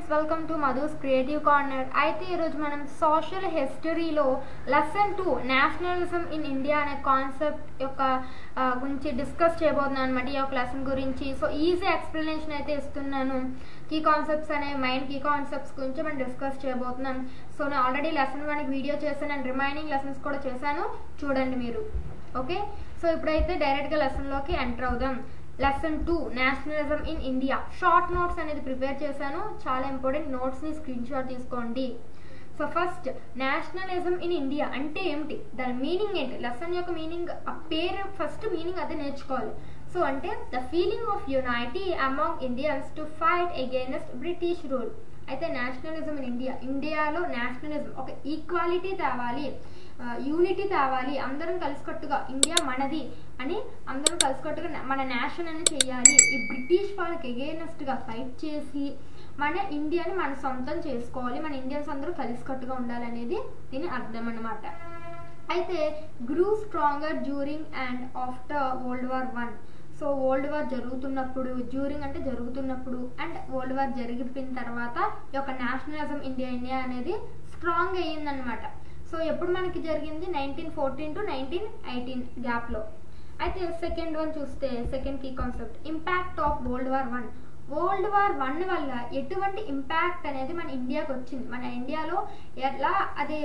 Friends, welcome to Madhu's creative corner. అయితే ఈరోజు మనం సోషల్ హిస్టరీలో లెసన్ 2 నేషనలిజం ఇన్ ఇండియా అనే కాన్సెప్ట్ యొక్క గురించి డిస్కస్ చేయబోతున్నాను అనమాట. ఈ యొక్క లెసన్ గురించి సో ఈజీ ఎక్స్ప్లెనేషన్ అయితే ఇస్తున్నాను. కీ కాన్సెప్ట్స్ అనే మైండ్ కీ కాన్సెప్ట్స్ గురించి మనం డిస్కస్ చేయబోతున్నాం. సో నేను ఆల్రెడీ లెసన్ 1 వీడియో చేశాను అండ్ రిమైనింగ్ లెసన్స్ కూడా చేశాను, చూడండి మీరు. ఓకే, సో ఇప్పుడైతే డైరెక్ట్గా లెసన్లోకి ఎంటర్ అవుదాం. Lesson 2 nationalism in India. Short notes అనేది ప్రిపేర్ చేశాను, చాలా ఇంపార్టెంట్. నోట్స్ని స్క్రీన్ షాట్ తీసుకోండి. So first nationalism in India అంటే ఏమిటి, దాని మీనింగ్ ఏంటి, లెసన్ యొక్క మీనింగ్, ఆ పేరు ఫస్ట్ మీనింగ్ అదే నేర్చుకోవాలి. సో అంటే the feeling of unity among Indians to fight against British rule. అయితే నేషనలిజం ఇన్ ఇండియా, ఇండియాలో నేషనలిజం ఒక ఈక్వాలిటీ తేవాలి, యూనిటీ తేవాలి, అందరం కలిసికట్టుగా ఇండియా మనది అని అందరం కలిసికట్టుగా మన నేషన్ అని చేయాలి. ఈ బ్రిటిష్ వాళ్ళకి అగైనెస్ట్గా ఫైట్ చేసి మన ఇండియాని మన సొంతం చేసుకోవాలి, మన ఇండియన్స్ అందరూ కలిసికట్టుగా ఉండాలనేది దీని అర్థం అన్నమాట. అయితే grew stronger during and after World War 1. So world War జరుగుతున్నప్పుడు, డ్యూరింగ్ అంటే జరుగుతున్నప్పుడు, అండ్ వరల్డ్ వార్ జరిగిపోయిన తర్వాత ఈ యొక్క నేషనలిజం ఇండియా అనేది స్ట్రాంగ్ అయ్యిందనమాట. సో ఎప్పుడు మనకి జరిగింది, 1914 to 1918 గ్యాప్లో. అయితే సెకండ్ వన్ చూస్తే, second key concept impact of World War 1. World War 1 వల్ల ఎటువంటి ఇంపాక్ట్ అనేది మన ఇండియాకి వచ్చింది, మన ఇండియాలో ఎలా అది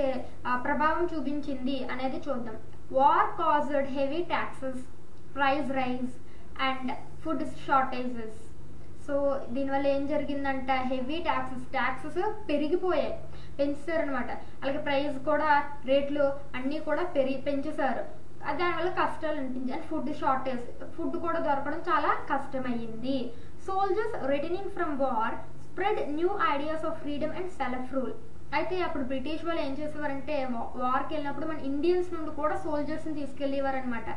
ప్రభావం చూపించింది అనేది చూద్దాం. War caused heavy taxes, price rise and food shortages. So దీనివల్ల ఏం జరిగిందంట, హెవీ ట్యాక్సెస్ పెరిగిపోయాయి, పెంచుతారనమాట. అలాగే ప్రైస్ కూడా, రేట్లు అన్నీ కూడా పెంచేశారు. దానివల్ల కష్టాలు అనిపించాయి. ఫుడ్ షార్టేజ్, ఫుడ్ కూడా దొరకడం చాలా కష్టమయ్యింది. Soldiers returning from war spread new ideas of freedom and self rule. అయితే అప్పుడు బ్రిటిష్ వాళ్ళు ఏం చేసేవారంటే, వార్కి వెళ్ళినప్పుడు మన ఇండియన్స్ నుండి కూడా సోల్జర్స్ని తీసుకెళ్ళేవారు అనమాట.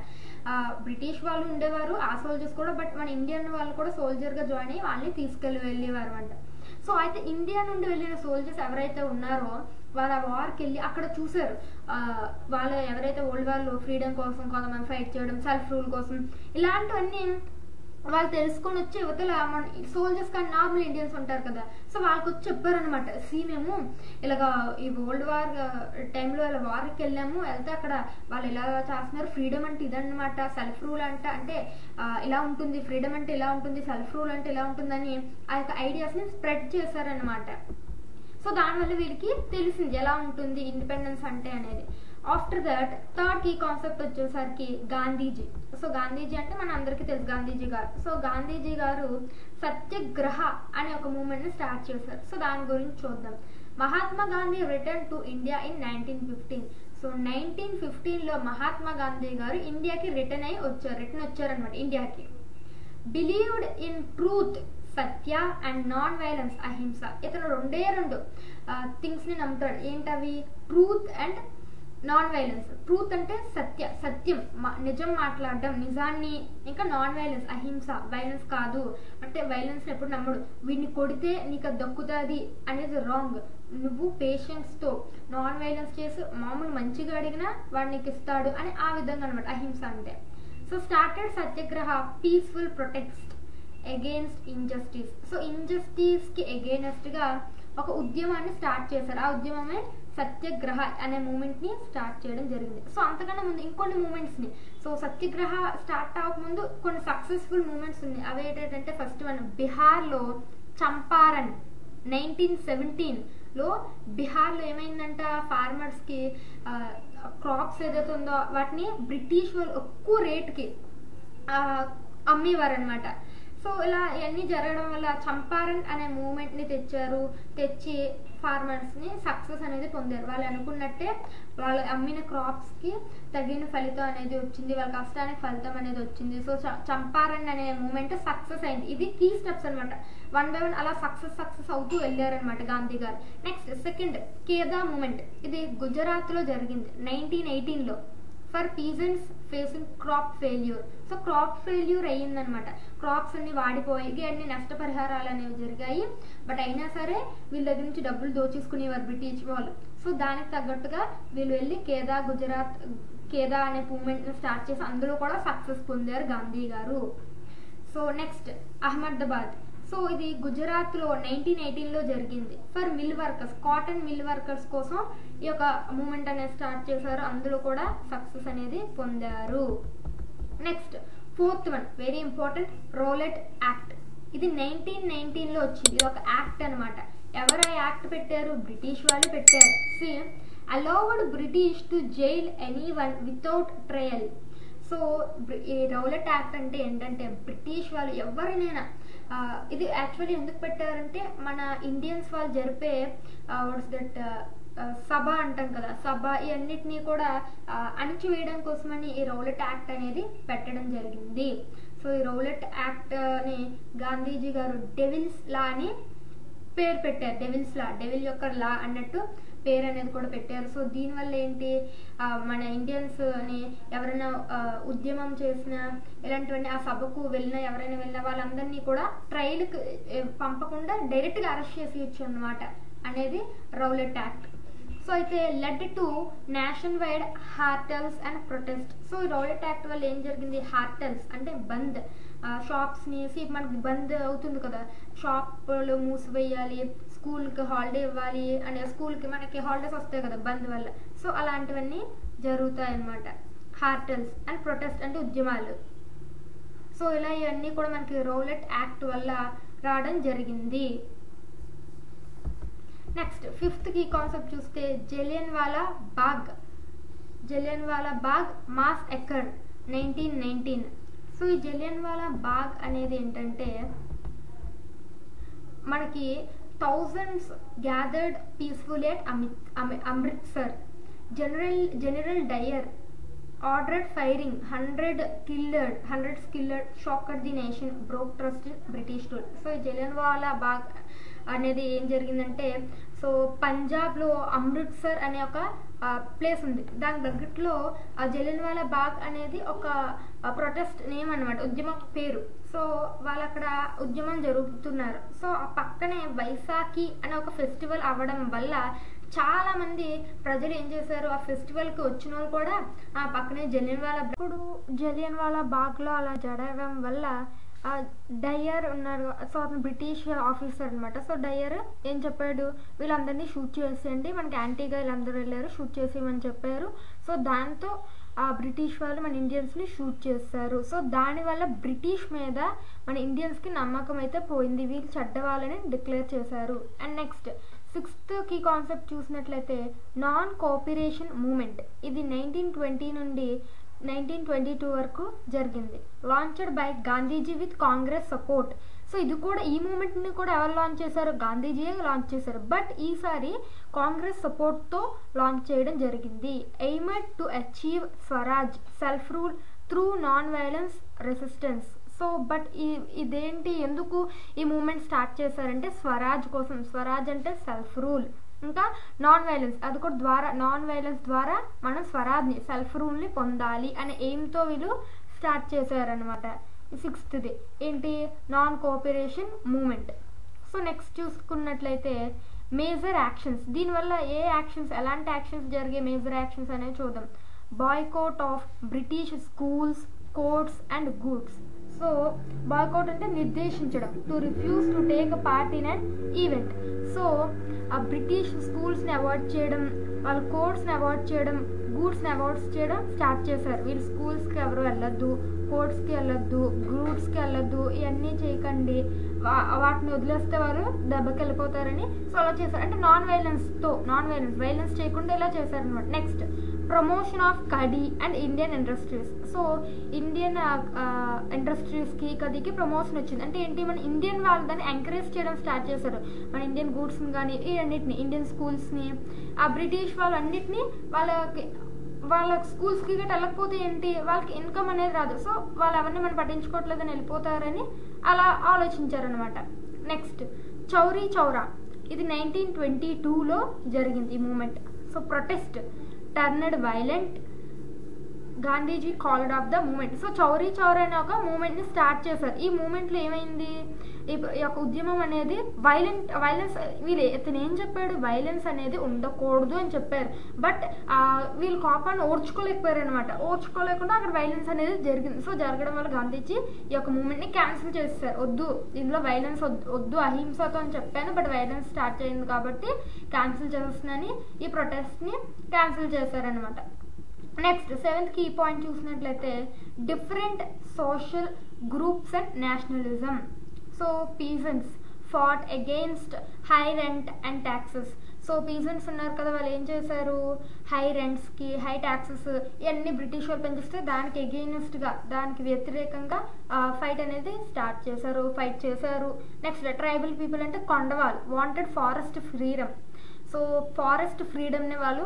బ్రిటిష్ వాళ్ళు ఉండేవారు ఆ సోల్జర్స్ కూడా, బట్ మన ఇండియన్ వాళ్ళు కూడా సోల్జర్గా జాయిన్ అయ్యి వాళ్ళని వెళ్ళేవారు అనమాట. సో అయితే ఇండియా నుండి వెళ్ళిన సోల్జర్స్ ఎవరైతే ఉన్నారో వాళ్ళు ఆ వార్కి వెళ్ళి అక్కడ చూసారు, వాళ్ళు ఎవరైతే వరల్డ్ వార్లో ఫ్రీడమ్ కోసం కొంతమంది ఫైట్ చేయడం, సెల్ఫ్ రూల్ కోసం, ఇలాంటివన్నీ వాళ్ళు తెలుసుకొని వచ్చి యువతల మన సోల్జర్స్ కానీ నార్మల్ ఇండియన్స్ ఉంటారు కదా, సో వాళ్ళకి వచ్చి చెప్పారనమాట. మేము ఇలాగా ఈ వరల్డ్ వార్ టైంలో ఇలా వార్కి వెళ్ళాము, వెళ్తే అక్కడ వాళ్ళు ఇలా చేస్తున్నారు, ఫ్రీడమ్ అంటే ఇదన్నమాట, సెల్ఫ్ రూల్ అంటే ఇలా ఉంటుంది, ఫ్రీడమ్ అంటే ఇలా ఉంటుంది, సెల్ఫ్ రూల్ అంటే ఇలా ఉంటుందని ఆ యొక్క ఐడియాస్ని స్ప్రెడ్ చేశారనమాట. సో దానివల్ల వీరికి తెలిసింది ఎలా ఉంటుంది ఇండిపెండెన్స్ అంటే అనేది. After that third key concept వచ్చేసరికి గాంధీజీ. సో గాంధీజీ అంటే మన అందరికీ తెలుసు గాంధీజీ గారు. సో గాంధీజీ గారు సత్యాగ్రహ అనే ఒక మూవ్మెంట్ని స్టార్ట్ చేశారు. సో దాని గురించి చూద్దాం. Mahatma Gandhi return to India in 1915. So 1915లో మహాత్మా గాంధీ గారు ఇండియాకి రిటర్న్ వచ్చారనమాట ఇండియాకి. Believed in truth, satya and nonviolence, ahimsa. ఇతను రెండు థింగ్స్ ని నమ్ముతాడు. ఏంటవి, truth and nonviolence. Truth అంటే సత్యం, నిజం మాట్లాడడం, నిజాన్ని. ఇంకా నాన్ వైలెన్స్, అహింస, వైలెన్స్ కాదు అంటే వైలెన్స్ ఎప్పుడు నమ్మడు. వీడిని కొడితే నీకు అది దక్కుతుంది అనేది రాంగ్. నువ్వు పేషెన్స్తో నాన్ వైలెన్స్ చేసి మామూలు మంచిగా అడిగినా వాడు నీకు ఇస్తాడు అని ఆ విధంగా అనమాట అహింస అంటే. So started satyagraha peaceful protest against injustice. So injustice కి అగెయినెస్ట్ గా ఒక ఉద్యమాన్ని స్టార్ట్ చేశారు. ఆ ఉద్యమమే సత్యాగ్రహ అనే మూమెంట్ ని స్టార్ట్ చేయడం జరిగింది. సో అంతకన్నా ముందు ఇంకొన్ని మూమెంట్స్ ని, సో సత్యాగ్రహ స్టార్ట్ అవ్వకముందు కొన్ని సక్సెస్ఫుల్ మూమెంట్స్ ఉన్నాయి. అవి ఏంటంటే ఫస్ట్ వన్ బిహార్లో చంపారన్ 1917లో. బిహార్లో ఏమైందంట, ఫార్మర్స్ కి క్రాప్స్ ఏదైతే ఉందో వాటిని బ్రిటిష్ వాళ్ళు ఎక్కువ రేట్కి అమ్మేవారు అనమాట. సో ఇలా ఇవన్నీ జరగడం వల్ల చంపారన్ అనే మూమెంట్ ని తెచ్చి ఫార్మర్స్ ని సక్సెస్ అనేది పొందారు. వాళ్ళు అనుకున్నట్టే వాళ్ళు అమ్మిన క్రాప్స్ కి తగిన ఫలితం అనేది వచ్చింది, వాళ్ళ కష్టానికి ఫలితం అనేది వచ్చింది. సో చంపారన్ అనే మూమెంట్ సక్సెస్ అయింది. ఇది కీ స్టెప్స్ అనమాట. 1 by 1 అలా సక్సెస్ అవుతూ వెళ్ళారనమాట గాంధీ గారు. Next second Kheda movement. ఇది గుజరాత్ లో జరిగింది 1918లో. For peasants facing crop failure. So crop failure అయ్యిందనమాట. క్రాప్స్ అన్ని వాడిపోయి అన్ని నష్టపరిహారాలు అనేవి జరిగాయి. బట్ అయినా సరే వీళ్ళ దగ్గర నుంచి డబ్బులు దోచేసుకునేవారు బ్రిటిష్ వాళ్ళు. సో దానికి తగ్గట్టుగా వీళ్ళు వెళ్ళి కేదా అనే మూవ్మెంట్ స్టార్ట్ చేసి అందులో కూడా సక్సెస్ పొందారు గాంధీ గారు. So next Ahmedabad. సో ఇది గుజరాత్లో 1918లో జరిగింది. For mill workers, cotton mill workers కోసం ఈ యొక్క మూమెంట్ అనేది స్టార్ట్ చేశారు. అందులో కూడా సక్సెస్ అనేది పొందారు. Next 4th one very important, Rowlatt act. ఇది 1919లో వచ్చింది. ఇది ఒక యాక్ట్ అనమాట. ఎవరు ఆ యాక్ట్ పెట్టారు? బ్రిటిష్ వాళ్ళు పెట్టారు. సి allowed British to jail anyone without trial. So ఈ రౌలట్ యాక్ట్ అంటే ఏంటంటే బ్రిటిష్ వాళ్ళు ఎవరినైనా, ఇది యాక్చువల్లీ ఎందుకు పెట్టారంటే మన ఇండియన్స్ వాళ్ళు జరిపే వాట్స్ దట్ సభ అంటాం కదా, సభ ఇవన్నిటినీ కూడా అణిచివేయడం కోసమని ఈ రౌలట్ యాక్ట్ అనేది పెట్టడం జరిగింది. సో ఈ రౌలట్ యాక్ట్ ని గాంధీజీ గారు డెవిల్స్ లా అని పేరు పెట్టారు. డెవిల్స్ లా, డెవిల్ యొక్క లా అన్నట్టు పేరు అనేది కూడా పెట్టారు. సో దీనివల్ల ఏంటి, మన ఇండియన్స్ ని ఎవరైనా ఉద్యమం చేసిన ఇలాంటివన్నీ ఆ సభకు వెళ్ళినా ఎవరైనా వెళ్ళినా వాళ్ళందరినీ కూడా ట్రయల్కి పంపకుండా డైరెక్ట్గా అరెస్ట్ చేసేయచ్చు అన్నమాట అనేది రౌలట్ యాక్ట్. సో అయితే led to nationwide hartals and protest. So ఈ రౌలట్ యాక్ట్ వల్ల ఏం జరిగింది, హార్టల్స్ అంటే బంద్, షాప్స్ని మనకి బంద్ అవుతుంది కదా, షాపులు మూసివేయాలి, స్కూల్కి హాలిడే ఇవ్వాలి, అంటే స్కూల్కి మనకి హాలిడేస్ వస్తాయి కదా బంద్ వల్ల. సో అలాంటివన్నీ జరుగుతాయి అన్నమాట. హార్టల్స్ అండ్ ప్రొటెస్ట్ అంటే ఉద్యమాలు. సో ఇలా ఇవన్నీ కూడా మనకి రౌలట్ యాక్ట్ వల్ల రావడం జరిగింది. నెక్స్ట్ 5th కీ కాన్సెప్ట్ చూస్తే Jallianwala Bagh. Jallianwala Bagh massacre 1919. So ఈ జలియన్వాలా బాగ్ అనేది ఏంటంటే మనకి thousands gathered peacefully at Amritsar. General Dyer ordered firing, 100s killed, shocked the nation, broke trust in British rule. So ఈ జలియన్వాలా బాగ్ అనేది ఏం జరిగిందంటే, సో పంజాబ్లో అమృత్సర్ అనే ఒక ప్లేస్ ఉంది, దాని దగ్గరలో ఆ జలియన్వాలా బాగ్ అనేది ఒక ప్రొటెస్ట్ నేమ్ అనమాట, ఉద్యమం పేరు. సో వాళ్ళు అక్కడ ఉద్యమం జరుగుతున్నారు. సో ఆ పక్కనే వైశాఖి అనే ఒక ఫెస్టివల్ అవ్వడం వల్ల చాలా మంది ప్రజలు ఏం చేశారు, ఆ ఫెస్టివల్ కి వచ్చిన వాళ్ళు కూడా ఆ పక్కనే జలియన్వాలా బాగ్ లో అలా జరగడం వల్ల డయర్ ఉన్నారు, సో అతను బ్రిటిష్ ఆఫీసర్ అనమాట. సో డయర్ ఏం చెప్పాడు, వీళ్ళందరినీ షూట్ చేసేయండి, మనకి యాంటీగా వీళ్ళందరూ వెళ్ళారు, షూట్ చేసేయమని చెప్పారు. సో దాంతో ఆ బ్రిటిష్ వాళ్ళు మన ఇండియన్స్ని షూట్ చేస్తారు. సో దానివల్ల బ్రిటిష్ మీద మన ఇండియన్స్కి నమ్మకం అయితే పోయింది, వీళ్ళు చెడ్డవాళ్ళని డిక్లేర్ చేశారు. And next 6th key concept చూసినట్లయితే నాన్ కోఆపరేషన్ మూమెంట్. ఇది 1920 నుండి 1922 వరకు జరిగింది. Launched by Gandhiji with Congress support. So ఇది కూడా, ఈ మూమెంట్ని కూడా ఎవరు లాంచ్ చేశారు, గాంధీజీయే లాంచ్ చేశారు. బట్ ఈసారి కాంగ్రెస్ సపోర్ట్తో లాంచ్ చేయడం జరిగింది. Aimed to achieve Swaraj, self rule through non violence resistance. So but ఇదేంటి, ఎందుకు ఈ మూమెంట్ స్టార్ట్ చేశారంటే స్వరాజ్ కోసం. స్వరాజ్ అంటే సెల్ఫ్ రూల్, ఇంకా నాన్ వైలెన్స్, అది కూడా ద్వారా నాన్ వైలెన్స్ ద్వారా మనం స్వరాజ్ని, సెల్ఫ్ రూల్ని పొందాలి అనే ఎయిమ్తో వీళ్ళు స్టార్ట్ చేశారనమాట. 6th ఏంటి, non cooperation movement. So next చూసుకున్నట్లయితే మేజర్ యాక్షన్స్. దీనివల్ల ఏ యాక్షన్స్, ఎలాంటి యాక్షన్స్ జరిగే మేజర్ యాక్షన్స్ అనేవి చూద్దాం. Boycott of British schools, courts and goods. So boycott అంటే నిర్దేశించడం, to refuse to take a part in an event. So ఆ బ్రిటిష్ స్కూల్స్ని అవాయిడ్ చేయడం, వాళ్ళ కోర్ట్స్ని అవాయిడ్ చేయడం, గూడ్స్ని అవాయిడ్ చేయడం స్టార్ట్ చేశారు. వీళ్ళు స్కూల్స్కి ఎవరు వెళ్ళొద్దు, కోర్ట్స్కి వెళ్ళొద్దు, గూడ్స్కి వెళ్ళొద్దు, ఇవన్నీ చేయకండి, వాటిని వదిలేస్తే వారు దెబ్బకి వెళ్ళిపోతారని సో అలా చేశారు. అంటే నాన్ వైలెన్స్ చేయకుండా ఇలా చేశారనమాట. Next promotion of khadi and Indian industries. So Indian ఇండస్ట్రీస్కి కదీకి ప్రమోషన్ వచ్చింది. అంటే ఏంటి, మన ఇండియన్ వాళ్ళు దాన్ని ఎంకరేజ్ చేయడం స్టార్ట్ చేశారు. మన ఇండియన్ గూడ్స్ని కానీ ఈ అన్నిటిని, ఇండియన్ స్కూల్స్ని, ఆ బ్రిటిష్ వాళ్ళు అన్నిటినీ వాళ్ళ స్కూల్స్కి గట్రా వెళ్ళకపోతే ఏంటి, వాళ్ళకి ఇన్కమ్ అనేది రాదు. సో వాళ్ళు ఎవరిని మనం పట్టించుకోవట్లేదని వెళ్ళిపోతారని అలా ఆలోచించారనమాట. నెక్స్ట్ చౌరీ చౌరా. ఇది 1922లో జరిగింది ఈ movement. So protest turned violent Gandhiji called off the movement. So Chauri Chaura అనే ఒక మూమెంట్ని స్టార్ట్ చేశారు. ఈ మూమెంట్లో ఏమైంది, ఈ యొక్క ఉద్యమం అనేది వైలెన్స్ ఇతను ఏం చెప్పాడు, వైలెన్స్ అనేది ఉండకూడదు అని చెప్పారు. బట్ వీళ్ళు కోపాన్ని ఓర్చుకోలేకపోయారు అనమాట. ఓర్చుకోలేకుండా అక్కడ వైలెన్స్ అనేది జరిగింది. సో జరగడం వల్ల గాంధీజీ ఈ యొక్క మూమెంట్ని క్యాన్సిల్ చేస్తారు. వద్దు, ఇందులో వైలెన్స్ వద్దు, అహింసతో అని చెప్పాను, బట్ వైలెన్స్ స్టార్ట్ అయింది కాబట్టి క్యాన్సిల్ చేస్తున్నాని ఈ ప్రొటెస్ట్ని క్యాన్సిల్ చేశారనమాట. నెక్స్ట్ 7th కీ పాయింట్ చూసినట్లయితే different social groups and nationalism. So peasants fought against high rent and taxes. So peasants ఉన్నారు కదా, వాళ్ళు ఏం చేశారు, హై రెంట్స్కి హై ట్యాక్సెస్ ఇవన్నీ బ్రిటిష్ వాళ్ళు పెంచిస్తే దానికి అగెయిన్స్ట్గా, దానికి వ్యతిరేకంగా ఫైట్ అనేది ఫైట్ చేశారు. నెక్స్ట్ ట్రైబల్ పీపుల్ అంటే కొండవాళ్ళు wanted forest freedom. So forest ఫ్రీడమ్ని వాళ్ళు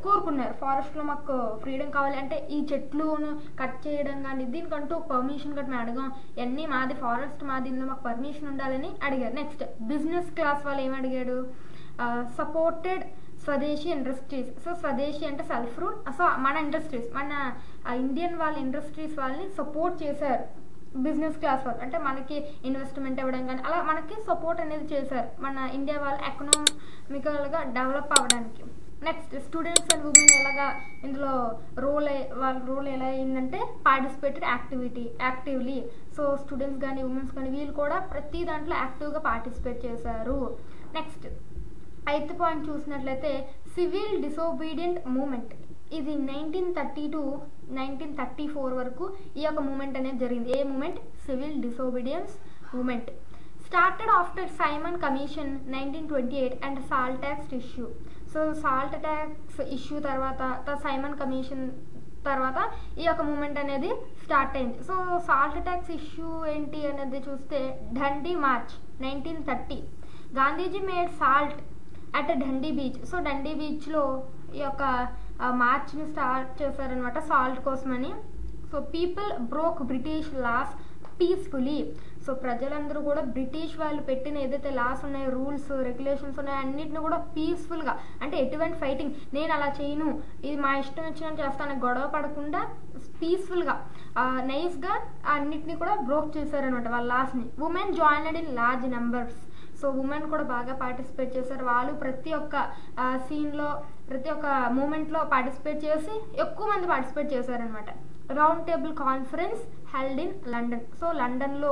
కోరుకున్నారు. ఫారెస్ట్లో మాకు ఫ్రీడమ్ కావాలి అంటే ఈ చెట్లును కట్ చేయడం కానీ దీనికంటూ పర్మిషన్ కట్టి మేము అడగాం, ఇవన్నీ మాది, ఫారెస్ట్ మాది, ఇందులో మాకు పర్మిషన్ ఉండాలని అడిగారు. నెక్స్ట్ బిజినెస్ క్లాస్ వాళ్ళు ఏమి అడిగాడు, సపోర్టెడ్ స్వదేశీ ఇండస్ట్రీస్. సో స్వదేశీ అంటే సెల్ఫ్ రూల్. సో మన ఇండస్ట్రీస్, మన ఇండియన్ వాళ్ళ ఇండస్ట్రీస్ వాళ్ళని సపోర్ట్ చేశారు బిజినెస్ క్లాస్ వాళ్ళు. అంటే మనకి ఇన్వెస్ట్మెంట్ ఇవ్వడం కానీ అలా మనకి సపోర్ట్ అనేది చేశారు, మన ఇండియా వాళ్ళు ఎకనామికల్గా డెవలప్ అవ్వడానికి. నెక్స్ట్ స్టూడెంట్స్ అండ్ ఉమెన్ ఎలాగా ఇందులో వాళ్ళ రోల్ ఎలా అయిందంటే పార్టిసిపేటెడ్ యాక్టివ్లీ. సో స్టూడెంట్స్ కానీ ఉమెన్స్ కానీ వీళ్ళు కూడా ప్రతి దాంట్లో యాక్టివ్గా పార్టిసిపేట్ చేశారు. నెక్స్ట్ 8th పాయింట్ చూసినట్లయితే సివిల్ డిసోబీడియంట్ మూమెంట్. ఇది 1930 to 1934 వరకు ఈ యొక్క మూమెంట్ అనేది జరిగింది. ఏ movement, civil disobedience movement. Started after Simon commission 1928 and salt tax issue. So salt tax issue తర్వాత సైమన్ కమిషన్ తర్వాత ఈ యొక్క మూమెంట్ అనేది స్టార్ట్ అయింది. సో సాల్ట్ ట్యాక్స్ ఇష్యూ ఏంటి అనేది చూస్తే Dandi march 1930. Gandhiji made salt at Dandi beach. So Dandi బీచ్లో ఈ యొక్క మార్చ్ని స్టార్ట్ చేశారనమాట సాల్ట్ కోసమని. So people broke British laws peacefully. So ప్రజలందరూ కూడా బ్రిటిష్ వాళ్ళు పెట్టిన ఏదైతే లాస్ ఉన్నాయో, రూల్స్ రెగ్యులేషన్స్ ఉన్నాయో అన్నిటిని కూడా పీస్ఫుల్గా, అంటే ఎటువంటి ఫైటింగ్, నేను అలా చేయను, ఇది మా ఇష్టం వచ్చినట్టు చేస్తాను, గొడవ పడకుండా పీస్ఫుల్గా నైస్గా అన్నిటిని కూడా బ్రోక్ చేశారనమాట వాళ్ళ లాస్ని. Women joined in large numbers. So women కూడా బాగా పార్టిసిపేట్ చేశారు. వాళ్ళు ప్రతి ఒక్క సీన్లో ప్రతి ఒక్క మూమెంట్లో పార్టిసిపేట్ చేసి ఎక్కువ మంది పార్టిసిపేట్ చేశారనమాట. Round table conference held in London. So లండన్లో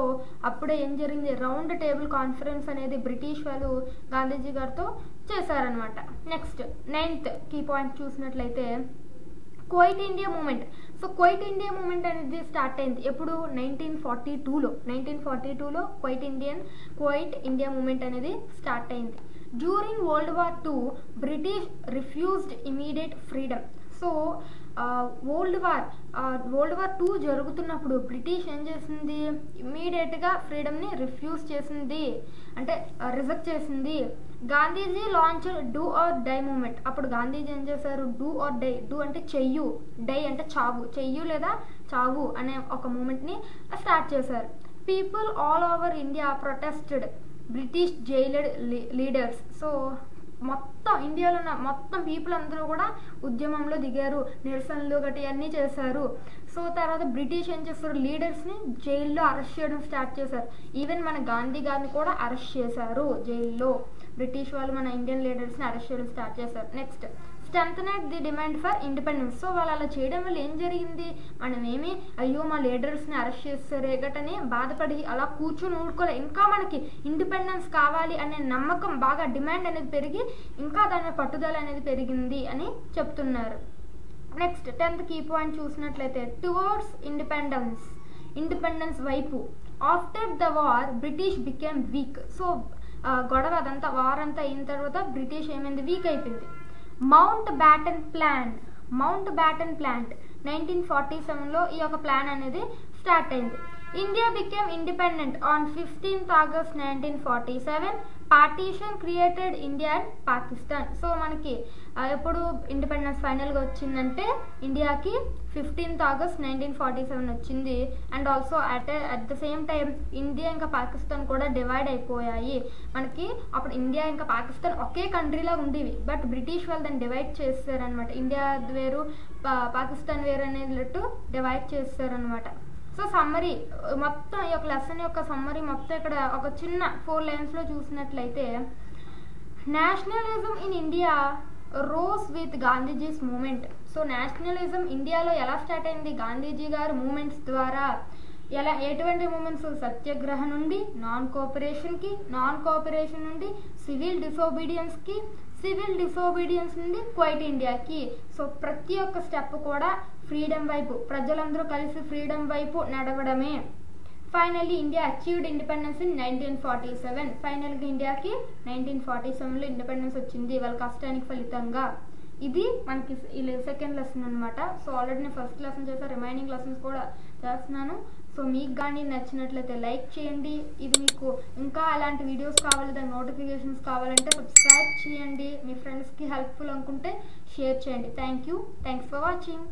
అప్పుడే ఏం జరిగింది, రౌండ్ టేబుల్ కాన్ఫరెన్స్ అనేది బ్రిటిష్ వాళ్ళు గాంధీజీ గారితో చేశారనమాట. నెక్స్ట్ 9th కీ పాయింట్ చూసినట్లయితే quit India movement. So quit India movement అనేది స్టార్ట్ అయింది ఎప్పుడు, 1942లో క్వైట్ ఇండియా మూమెంట్ అనేది స్టార్ట్ అయింది. During world war II British refused immediate freedom. So world war II జరుగుతున్నప్పుడు బ్రిటిష్ ఏం చేసింది, ఇమీడియట్గా ఫ్రీడమ్ని రిఫ్యూజ్ చేసింది, అంటే రిజెక్ట్ చేసింది. Gandhiji launch do or die movement. అప్పుడు గాంధీజీ ఏం చేశారు, డూ ఆర్ డై, డూ అంటే చెయ్యు, డై అంటే చావు, చెయ్యు లేదా చావు అనే ఒక మూమెంట్ని స్టార్ట్ చేశారు. People all over India protested British jailed leaders. So మొత్తం ఇండియాలో ఉన్న మొత్తం పీపుల్ అందరూ కూడా ఉద్యమంలో దిగారు, నిరసనలు గట్టి అన్నీ చేశారు. సో తర్వాత బ్రిటిష్ ఏం చేస్తారు, లీడర్స్ని జైల్లో అరెస్ట్ చేయడం స్టార్ట్ చేశారు. ఈవెన్ మన గాంధీ గారిని కూడా అరెస్ట్ చేశారు జైల్లో. బ్రిటిష్ వాళ్ళు మన ఇండియన్ లీడర్స్ని అరెస్ట్ చేయడం స్టార్ట్ చేశారు. Next strengthened the demand for independence. So వాళ్ళు అలా చేయడం వల్ల ఏం జరిగింది, మనమేమి అయ్యో మా లీడర్స్ని అరెస్ట్ చేస్తారే గట్టని బాధపడి అలా కూర్చొని ఊరుకోలే, ఇంకా మనకి ఇండిపెండెన్స్ కావాలి అనే నమ్మకం బాగా డిమాండ్ అనేది పెరిగి ఇంకా దాని పట్టుదల అనేది పెరిగింది అని చెప్తున్నారు. నెక్స్ట్ 10th కీ పాయింట్ చూసినట్లయితే టువర్డ్స్ ఇండిపెండెన్స్ వైపు. After the war British became week. So గొడవ అదంతా వార్ అంతా అయిన తర్వాత బ్రిటిష్ ఏమైంది, వీక్ అయిపోయింది. మౌంట్ బ్యాటన్ ప్లాంట్ 1947లో ఈ యొక్క ప్లాన్ అనేది స్టార్ట్ అయింది. India became independent on 15th August 1947. Partition created India and Pakistan. So మనకి ఎప్పుడు ఇండిపెండెన్స్ ఫైనల్గా వచ్చిందంటే ఇండియాకి 15th August 1947 వచ్చింది. And also at the same time India ఇంకా పాకిస్తాన్ కూడా డివైడ్ అయిపోయాయి. మనకి అప్పుడు ఇండియా ఇంకా పాకిస్తాన్ ఒకే కంట్రీలా ఉండేవి, బట్ బ్రిటిష్ వాళ్ళు దాన్ని డివైడ్ చేస్తారనమాట. ఇండియా వేరు పాకిస్తాన్ వేరు అనేటట్టు డివైడ్ చేస్తారనమాట. సో సమ్మరీ మొత్తం ఈ యొక్క లెసన్ యొక్క సమ్మరీ మొత్తం ఇక్కడ ఒక చిన్న 4 లైన్స్లో చూసినట్లయితే, nationalism in India rose with Gandhiji's movement. So nationalism ఇండియాలో ఎలా స్టార్ట్ అయింది? గాంధీజీ గారు మూమెంట్స్ ద్వారా. ఎటువంటి మూమెంట్స్? సత్యాగ్రహ నుండి నాన్ కోఆపరేషన్కి, నాన్ కోఆపరేషన్ నుండి సివిల్ డిసోబీడియన్స్కి, సివిల్ డిసోబీడియన్స్ నుండి క్వైట్ ఇండియాకి. సో ప్రతి ఒక్క స్టెప్ కూడా ఫ్రీడమ్ వైపు, ప్రజలందరూ కలిసి ఫ్రీడమ్ వైపు నడవడమే. Finally India achieved independence in 1947. ఫైనల్గా ఇండియాకి 1947లో ఇండిపెండెన్స్ వచ్చింది వాళ్ళ కష్టానికి ఫలితంగా. ఇది మనకి సెకండ్ లెసన్ అనమాట. సో ఆల్రెడీ నేను ఫస్ట్ లెసన్ చేసా, రిమైనింగ్ లెసన్స్ కూడా చేస్తున్నాను. సో మీకు కానీ నచ్చినట్లయితే లైక్ చేయండి. ఇది మీకు ఇంకా అలాంటి వీడియోస్ కావాలి, దాని నోటిఫికేషన్స్ కావాలంటే సబ్స్క్రైబ్ చేయండి. మీ ఫ్రెండ్స్కి హెల్ప్ఫుల్ అనుకుంటే షేర్ చేయండి. Thanks for watching.